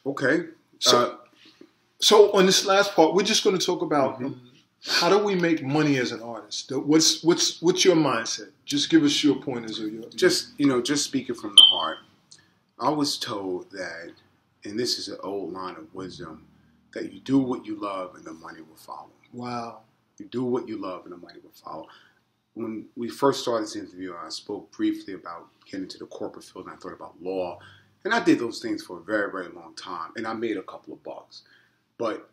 Okay. So on this last part, we're just going to talk about how do we make money as an artist? What's your mindset? Just give us your pointers or your just speaking from the heart. I was told that, and this is an old line of wisdom, that you do what you love and the money will follow. Wow. You do what you love and the money will follow. When we first started this interview, I spoke briefly about getting into the corporate field, and I thought about law. And I did those things for a very, very long time, and I made a couple of bucks. But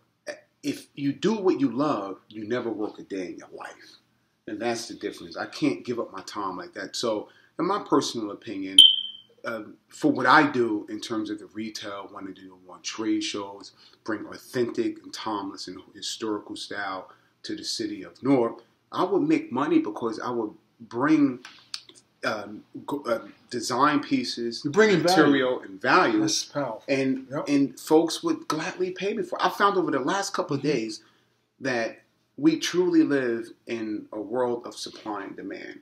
if you do what you love, you never work a day in your life. And that's the difference. I can't give up my time like that. So, in my personal opinion, for what I do in terms of the retail, want to do on trade shows, bring authentic and timeless and historical style to the city of Newark, I would make money because I would bring design pieces, material, and value. That's powerful. And folks would gladly pay me for it. I found over the last couple of days that we truly live in a world of supply and demand.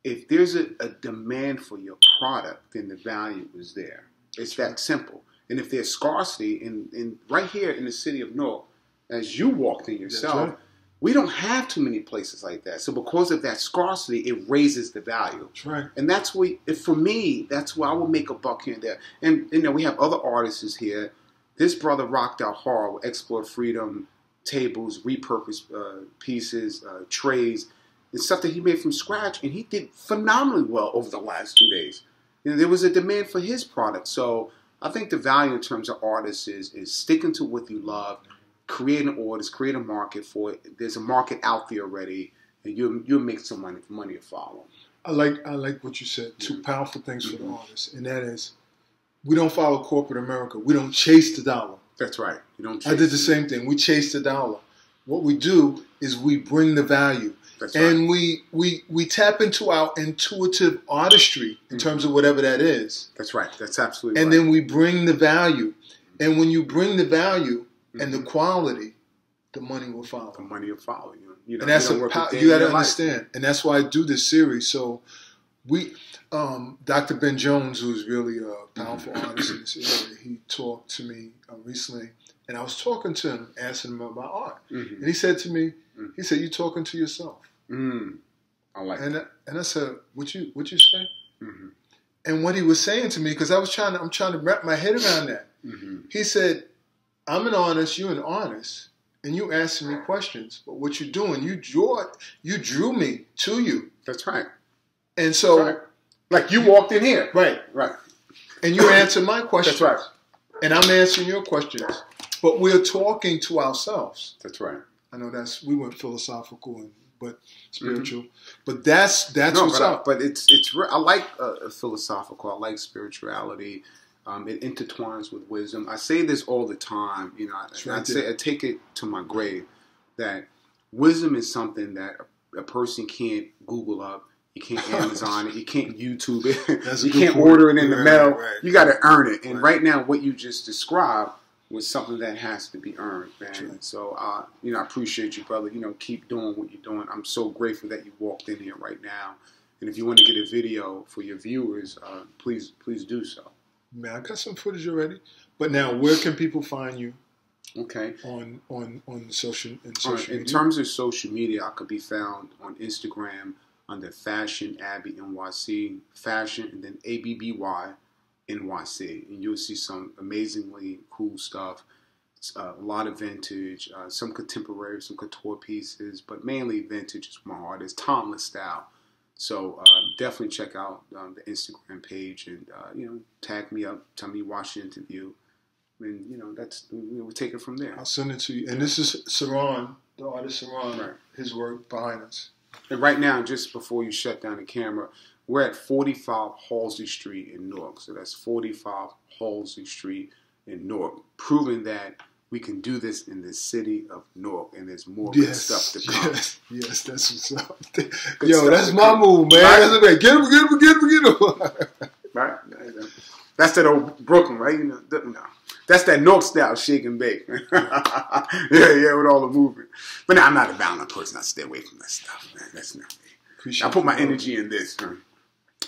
If there's a demand for your product, then the value is there. It's that simple. And if there's scarcity, in right here in the city of Newark, as you walked in yourself, we don't have too many places like that. So because of that scarcity, it raises the value. That's right. And that's for me, that's where I will make a buck here and there. And we have other artists here. This brother rocked out hard with Export Freedom tables, repurposed pieces, trays, and stuff that he made from scratch. And he did phenomenally well over the last 2 days. There was a demand for his product. So I think the value in terms of artists is sticking to what you love, create an orders, create a market for it. There's a market out there already, and you'll make some money. Money to follow. I like what you said. Two powerful things for the artists, and that is, we don't follow corporate America. We don't chase the dollar. That's right. You don't. I did the same thing. We chase the dollar. What we do is we bring the value, That's and right. we tap into our intuitive artistry in terms of whatever that is. That's right. That's absolutely and right. And then we bring the value, and when you bring the value and the quality, the money will follow. The money will follow you. And that's you got to understand, and that's why I do this series. So we, Dr. Ben Jones, who's really a powerful artist in this area, he talked to me recently, and I was talking to him, asking him about art, and he said to me, he said, "You're talking to yourself." I like that. And I said, "What you say?" And what he was saying to me, because I'm trying to wrap my head around that. He said, "I'm an artist, you're an artist, and you asking me questions. But what you're doing, you drew me to you." That's right. And so, right. Like you walked in here, right? And you answered my questions. That's right. And I'm answering your questions. But we're talking to ourselves. That's right. I know we went philosophical but spiritual. But that's what's up. But it's I like philosophical. I like spirituality. It intertwines with wisdom. I say this all the time. I take it to my grave that wisdom is something that a person can't Google up. You can't Amazon it. You can't YouTube it. You can't order it in the mail. Right. You got to earn it. And right now, what you just described was something that has to be earned, man. True. So, I appreciate you, brother. Keep doing what you're doing. I'm so grateful that you walked in here right now. And if you want to get a video for your viewers, please do so. Man, I got some footage already. But now, where can people find you? Okay. On social media. In terms of social media, I could be found on Instagram under Fashion Abbey NYC, Fashion, and then ABBY NYC, and you'll see some amazingly cool stuff. A lot of vintage, some contemporary, some couture pieces, but mainly vintage is my heart. It's timeless style. So definitely check out the Instagram page and tag me up, tell me you watched the interview, and we'll take it from there. I'll send it to you. And this is Saran, the artist Saran, right. His work behind us. And right now, just before you shut down the camera, we're at 45 Halsey Street in Newark. So that's 45 Halsey Street in Newark, proving that we can do this in the city of Newark, and there's more good stuff to come. Yes, that's what's up. Yo, that's my move, man. Right. Get him. Right? That's that old Brooklyn, right? That's that Newark style shake and bake. yeah, with all the movement. But now I'm not a violent person. I stay away from that stuff, man. That's not me. I put my energy in this.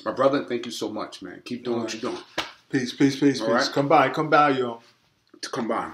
My brother, thank you so much, man. Keep doing what you're doing. Peace. Right? Come by, y'all. to combine.